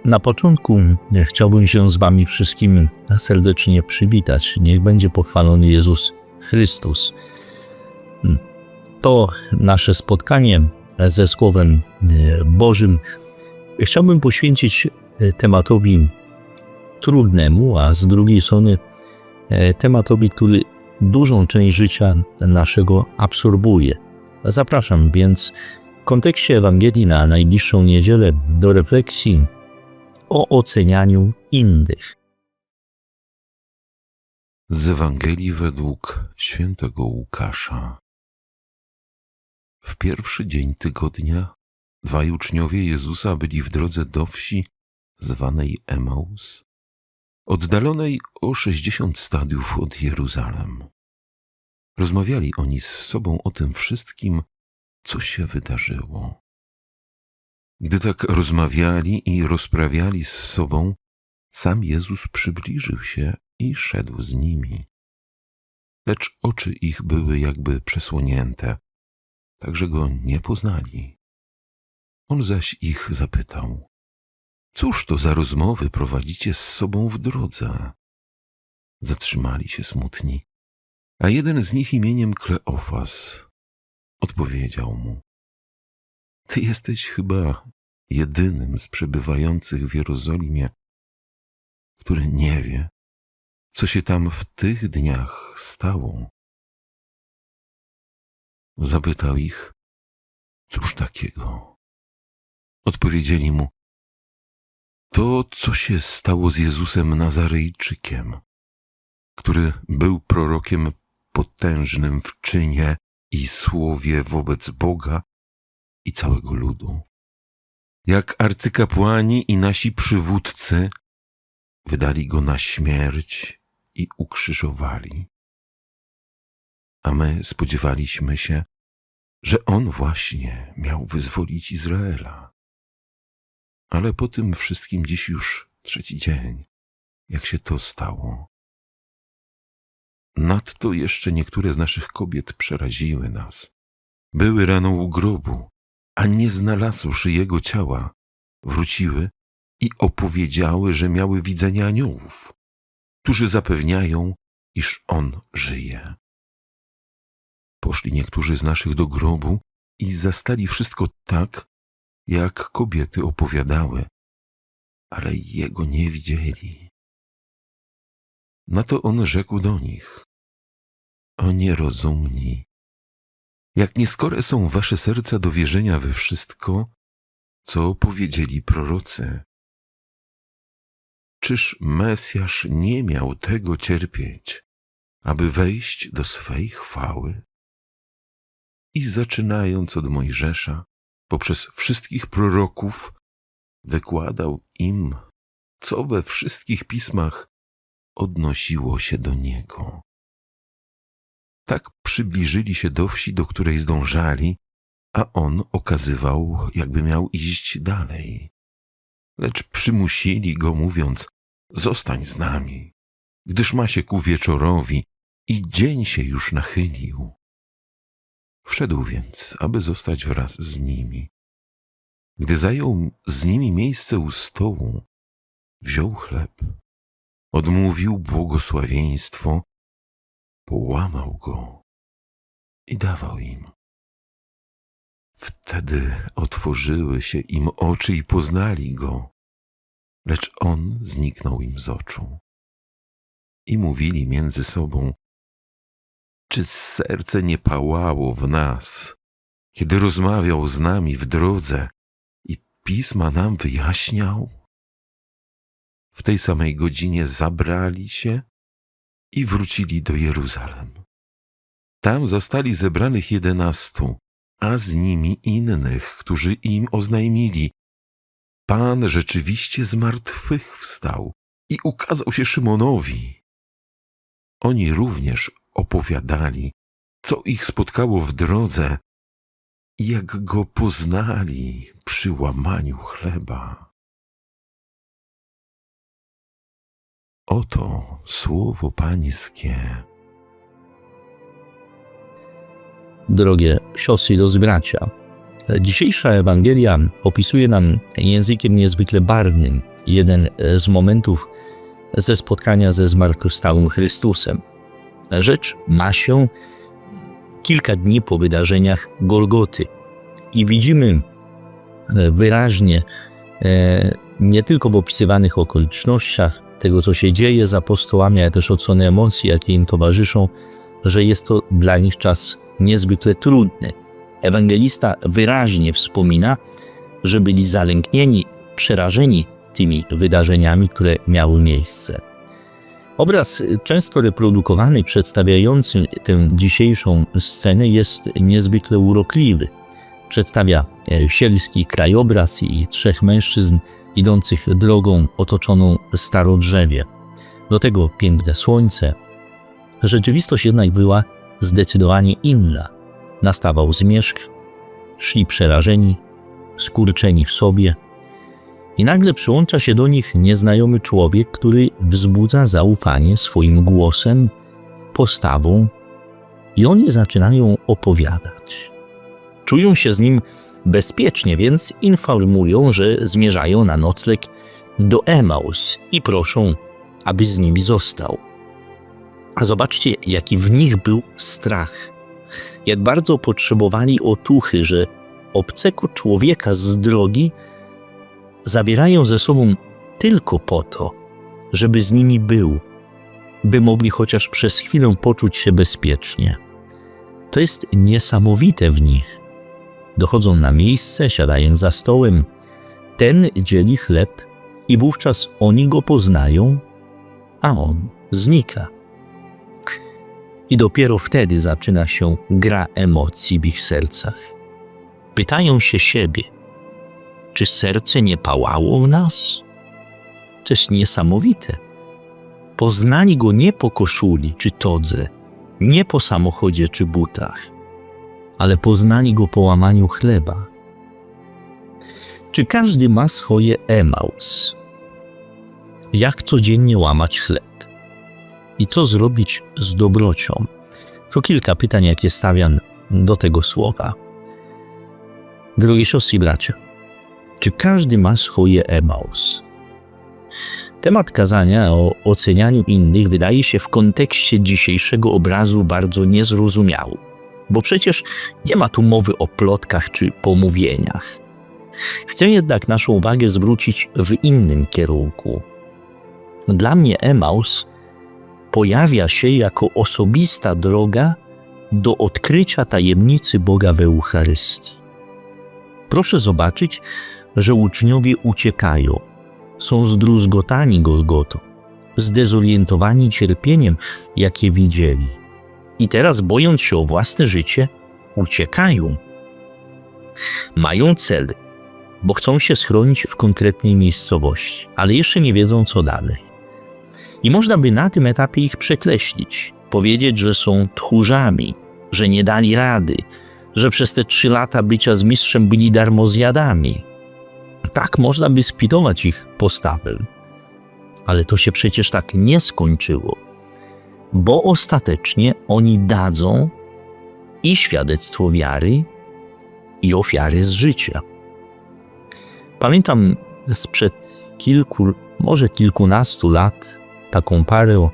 Na początku chciałbym się z Wami wszystkimi serdecznie przywitać. Niech będzie pochwalony Jezus Chrystus. To nasze spotkanie ze Słowem Bożym chciałbym poświęcić tematowi trudnemu, a z drugiej strony tematowi, który dużą część życia naszego absorbuje. Zapraszam więc w kontekście Ewangelii na najbliższą niedzielę do refleksji o ocenianiu innych. Z Ewangelii według świętego Łukasza. W pierwszy dzień tygodnia dwaj uczniowie Jezusa byli w drodze do wsi zwanej Emaus, oddalonej o 60 stadiów od Jeruzalem. Rozmawiali oni z sobą o tym wszystkim, co się wydarzyło. Gdy tak rozmawiali i rozprawiali z sobą, sam Jezus przybliżył się i szedł z nimi. Lecz oczy ich były jakby przesłonięte, tak że go nie poznali. On zaś ich zapytał: cóż to za rozmowy prowadzicie z sobą w drodze? Zatrzymali się smutni, a jeden z nich imieniem Kleofas odpowiedział mu: ty jesteś chyba jedynym z przebywających w Jerozolimie, który nie wie, co się tam w tych dniach stało. Zapytał ich: cóż takiego? Odpowiedzieli mu: to, co się stało z Jezusem Nazarejczykiem, który był prorokiem potężnym w czynie i słowie wobec Boga i całego ludu. Jak arcykapłani i nasi przywódcy wydali go na śmierć i ukrzyżowali. A my spodziewaliśmy się, że on właśnie miał wyzwolić Izraela. Ale po tym wszystkim dziś już trzeci dzień, jak się to stało. Nadto jeszcze niektóre z naszych kobiet przeraziły nas. Były rano u grobu, a nie znalazłszy jego ciała, wróciły i opowiedziały, że miały widzenia aniołów, którzy zapewniają, iż on żyje. Poszli niektórzy z naszych do grobu i zastali wszystko tak, jak kobiety opowiadały, ale jego nie widzieli. Na to on rzekł do nich: o nierozumni, jak nieskore są wasze serca do wierzenia we wszystko, co powiedzieli prorocy. Czyż Mesjasz nie miał tego cierpieć, aby wejść do swej chwały? I zaczynając od Mojżesza, poprzez wszystkich proroków, wykładał im, co we wszystkich pismach odnosiło się do niego. Tak przybliżyli się do wsi, do której zdążali, a on okazywał, jakby miał iść dalej. Lecz przymusili go, mówiąc: zostań z nami, gdyż ma się ku wieczorowi i dzień się już nachylił. Wszedł więc, aby zostać wraz z nimi. Gdy zajął z nimi miejsce u stołu, wziął chleb, odmówił błogosławieństwo, połamał go i dawał im. Wtedy otworzyły się im oczy i poznali go, lecz on zniknął im z oczu. I mówili między sobą: czy serce nie pałało w nas, kiedy rozmawiał z nami w drodze i pisma nam wyjaśniał? W tej samej godzinie zabrali się i wrócili do Jeruzalem. Tam zastali zebranych 11, a z nimi innych, którzy im oznajmili: Pan rzeczywiście z martwych wstał i ukazał się Szymonowi. Oni również opowiadali, co ich spotkało w drodze i jak go poznali przy łamaniu chleba. Oto słowo Pańskie. Drogie siostry i drodzy bracia, dzisiejsza Ewangelia opisuje nam językiem niezwykle barwnym jeden z momentów ze spotkania ze zmartwychwstałym Chrystusem. Rzecz ma się kilka dni po wydarzeniach Golgoty i widzimy wyraźnie, nie tylko w opisywanych okolicznościach tego, co się dzieje z apostołami, ale też oceny emocji, jakie im towarzyszą, że jest to dla nich czas niezwykle trudny. Ewangelista wyraźnie wspomina, że byli zalęknieni, przerażeni tymi wydarzeniami, które miały miejsce. Obraz często reprodukowany, przedstawiający tę dzisiejszą scenę, jest niezwykle urokliwy. Przedstawia sielski krajobraz i trzech mężczyzn idących drogą otoczoną starodrzewie. Do tego piękne słońce. Rzeczywistość jednak była zdecydowanie inna. Nastawał zmierzch, szli przerażeni, skurczeni w sobie i nagle przyłącza się do nich nieznajomy człowiek, który wzbudza zaufanie swoim głosem, postawą i oni zaczynają opowiadać. Czują się z nim bezpiecznie, więc informują, że zmierzają na nocleg do Emaus i proszą, aby z nimi został. A zobaczcie, jaki w nich był strach. Jak bardzo potrzebowali otuchy, że obcego człowieka z drogi zabierają ze sobą tylko po to, żeby z nimi był, by mogli chociaż przez chwilę poczuć się bezpiecznie. To jest niesamowite w nich. Dochodzą na miejsce, siadają za stołem. Ten dzieli chleb i wówczas oni go poznają, a on znika. I dopiero wtedy zaczyna się gra emocji w ich sercach. Pytają się siebie, czy serce nie pałało w nas? To jest niesamowite. Poznali go nie po koszuli czy todze, nie po samochodzie czy butach, ale poznali go po łamaniu chleba. Czy każdy ma swoje Emaus? Jak codziennie łamać chleb? I co zrobić z dobrocią? To kilka pytań, jakie stawiam do tego słowa. Drogie siostry i bracia, czy każdy ma swoje Emaus? Temat kazania o ocenianiu innych wydaje się w kontekście dzisiejszego obrazu bardzo niezrozumiały, bo przecież nie ma tu mowy o plotkach czy pomówieniach. Chcę jednak naszą uwagę zwrócić w innym kierunku. Dla mnie Emaus pojawia się jako osobista droga do odkrycia tajemnicy Boga w Eucharystii. Proszę zobaczyć, że uczniowie uciekają, są zdruzgotani Golgotą, zdezorientowani cierpieniem, jakie widzieli. I teraz, bojąc się o własne życie, uciekają. Mają cel, bo chcą się schronić w konkretnej miejscowości, ale jeszcze nie wiedzą, co dalej. I można by na tym etapie ich przekreślić, powiedzieć, że są tchórzami, że nie dali rady, że przez te 3 lata bycia z mistrzem byli darmozjadami. Tak można by skwitować ich postawę. Ale to się przecież tak nie skończyło, bo ostatecznie oni dadzą i świadectwo wiary, i ofiary z życia. Pamiętam sprzed może kilkunastu lat taką parę,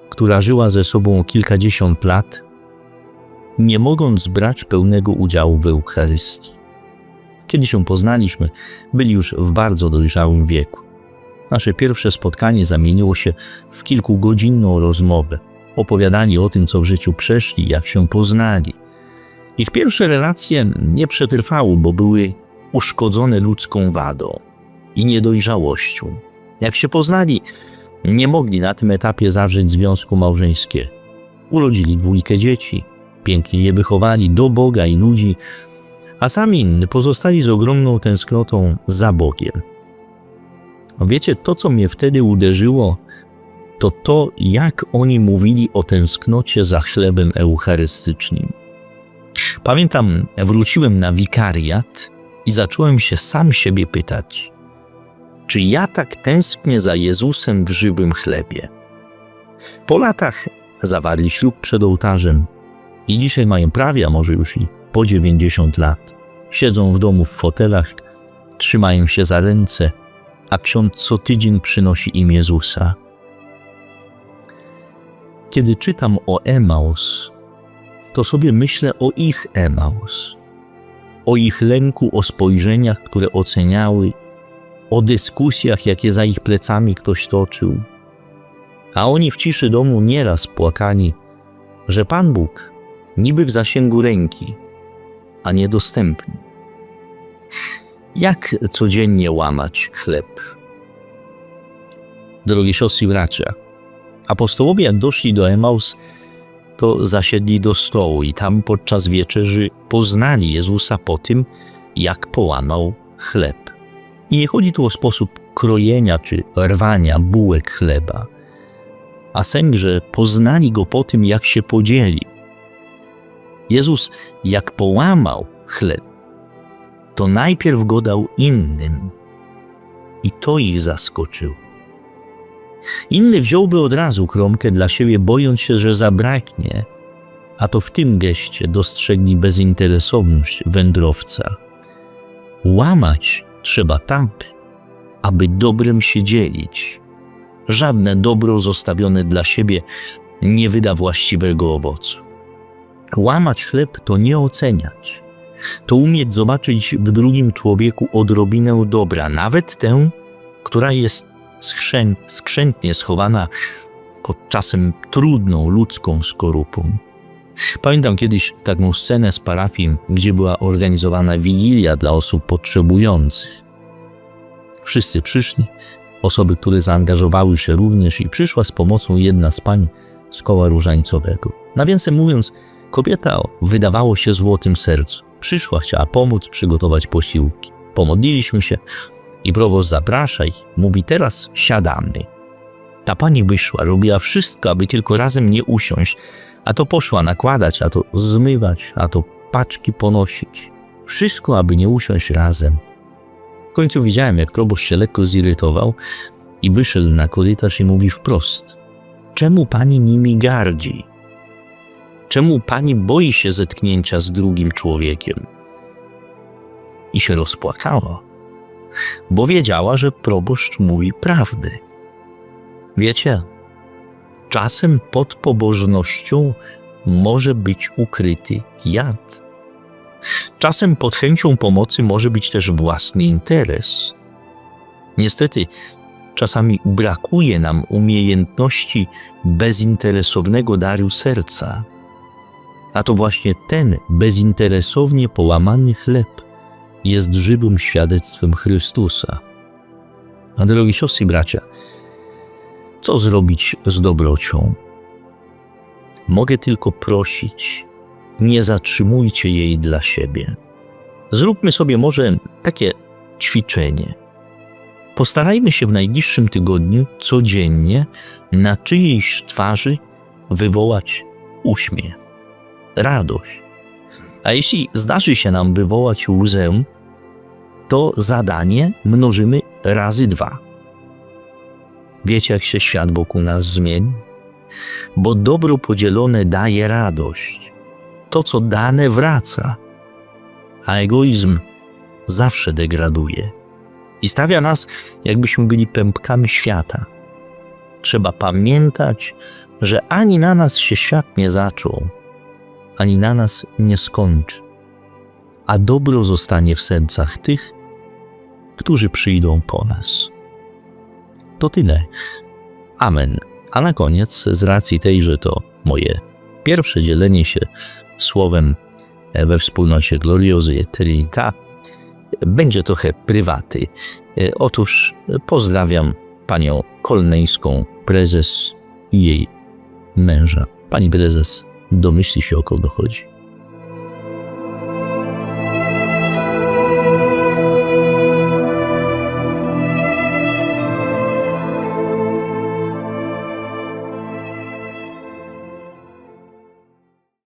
która żyła ze sobą kilkadziesiąt lat, nie mogąc brać pełnego udziału w Eucharystii. Kiedy się poznaliśmy, byli już w bardzo dojrzałym wieku. Nasze pierwsze spotkanie zamieniło się w kilkugodzinną rozmowę. Opowiadali o tym, co w życiu przeszli, jak się poznali. Ich pierwsze relacje nie przetrwały, bo były uszkodzone ludzką wadą i niedojrzałością. Jak się poznali, nie mogli na tym etapie zawrzeć związku małżeńskiego. Urodzili 2 dzieci, pięknie je wychowali do Boga i ludzi, a sami pozostali z ogromną tęsknotą za Bogiem. Wiecie, to co mnie wtedy uderzyło, to jak oni mówili o tęsknocie za chlebem eucharystycznym. Pamiętam, wróciłem na wikariat i zacząłem się sam siebie pytać, czy ja tak tęsknię za Jezusem w żywym chlebie? Po latach zawarli ślub przed ołtarzem i dzisiaj mają prawie, a może już i po 90 lat. Siedzą w domu w fotelach, trzymają się za ręce, a ksiądz co tydzień przynosi im Jezusa. Kiedy czytam o Emaus, to sobie myślę o ich Emaus, o ich lęku, o spojrzeniach, które oceniały, o dyskusjach, jakie za ich plecami ktoś toczył. A oni w ciszy domu nieraz płakali, że Pan Bóg niby w zasięgu ręki, a niedostępny. Jak codziennie łamać chleb? Drogie siostry i bracia, apostołowie jak doszli do Emaus, to zasiedli do stołu i tam podczas wieczerzy poznali Jezusa po tym, jak połamał chleb. I nie chodzi tu o sposób krojenia czy rwania bułek chleba, a sęk, że poznali Go po tym, jak się podzielił. Jezus, jak połamał chleb, to najpierw go dał innym i to ich zaskoczyło. Inny wziąłby od razu kromkę dla siebie, bojąc się, że zabraknie, a to w tym geście dostrzegli bezinteresowność wędrowca. Łamać trzeba tak, aby dobrem się dzielić. Żadne dobro zostawione dla siebie nie wyda właściwego owocu. Łamać chleb to nie oceniać. To umieć zobaczyć w drugim człowieku odrobinę dobra, nawet tę, która jest skrzętnie schowana pod czasem trudną ludzką skorupą. Pamiętam kiedyś taką scenę z parafii, gdzie była organizowana wigilia dla osób potrzebujących. Wszyscy przyszli, osoby, które zaangażowały się również i przyszła z pomocą jedna z pań z koła różańcowego. Nawiasem mówiąc, kobieta wydawało się złotym sercu. Przyszła, chciała pomóc, przygotować posiłki. Pomodliliśmy się i proboszcz zapraszaj, mówi teraz siadamy. Ta pani wyszła, robiła wszystko, aby tylko razem nie usiąść, a to poszła nakładać, a to zmywać, a to paczki ponosić. Wszystko, aby nie usiąść razem. W końcu widziałem, jak proboszcz się lekko zirytował i wyszedł na korytarz i mówi wprost: czemu pani nimi gardzi? Czemu pani boi się zetknięcia z drugim człowiekiem? I się rozpłakała, bo wiedziała, że proboszcz mówi prawdę. Wiecie, czasem pod pobożnością może być ukryty jad. Czasem pod chęcią pomocy może być też własny interes. Niestety, czasami brakuje nam umiejętności bezinteresownego daru serca. A to właśnie ten bezinteresownie połamany chleb jest żywym świadectwem Chrystusa. A drogi siostry i bracia, co zrobić z dobrocią? Mogę tylko prosić, nie zatrzymujcie jej dla siebie. Zróbmy sobie może takie ćwiczenie. Postarajmy się w najbliższym tygodniu codziennie na czyjejś twarzy wywołać uśmiech, radość. A jeśli zdarzy się nam wywołać łzę, to zadanie mnożymy razy 2. Wiecie, jak się świat wokół nas zmieni? Bo dobro podzielone daje radość. To, co dane, wraca. A egoizm zawsze degraduje i stawia nas, jakbyśmy byli pępkami świata. Trzeba pamiętać, że ani na nas się świat nie zaczął, ani na nas nie skończy, a dobro zostanie w sercach tych, którzy przyjdą po nas. To tyle. Amen. A na koniec, z racji tej, że to moje pierwsze dzielenie się słowem we wspólnocie Gloriozy et Trinita, będzie trochę prywaty. Otóż pozdrawiam panią Kolneńską, prezes i jej męża. Pani prezes domyśli się, o kogo chodzi.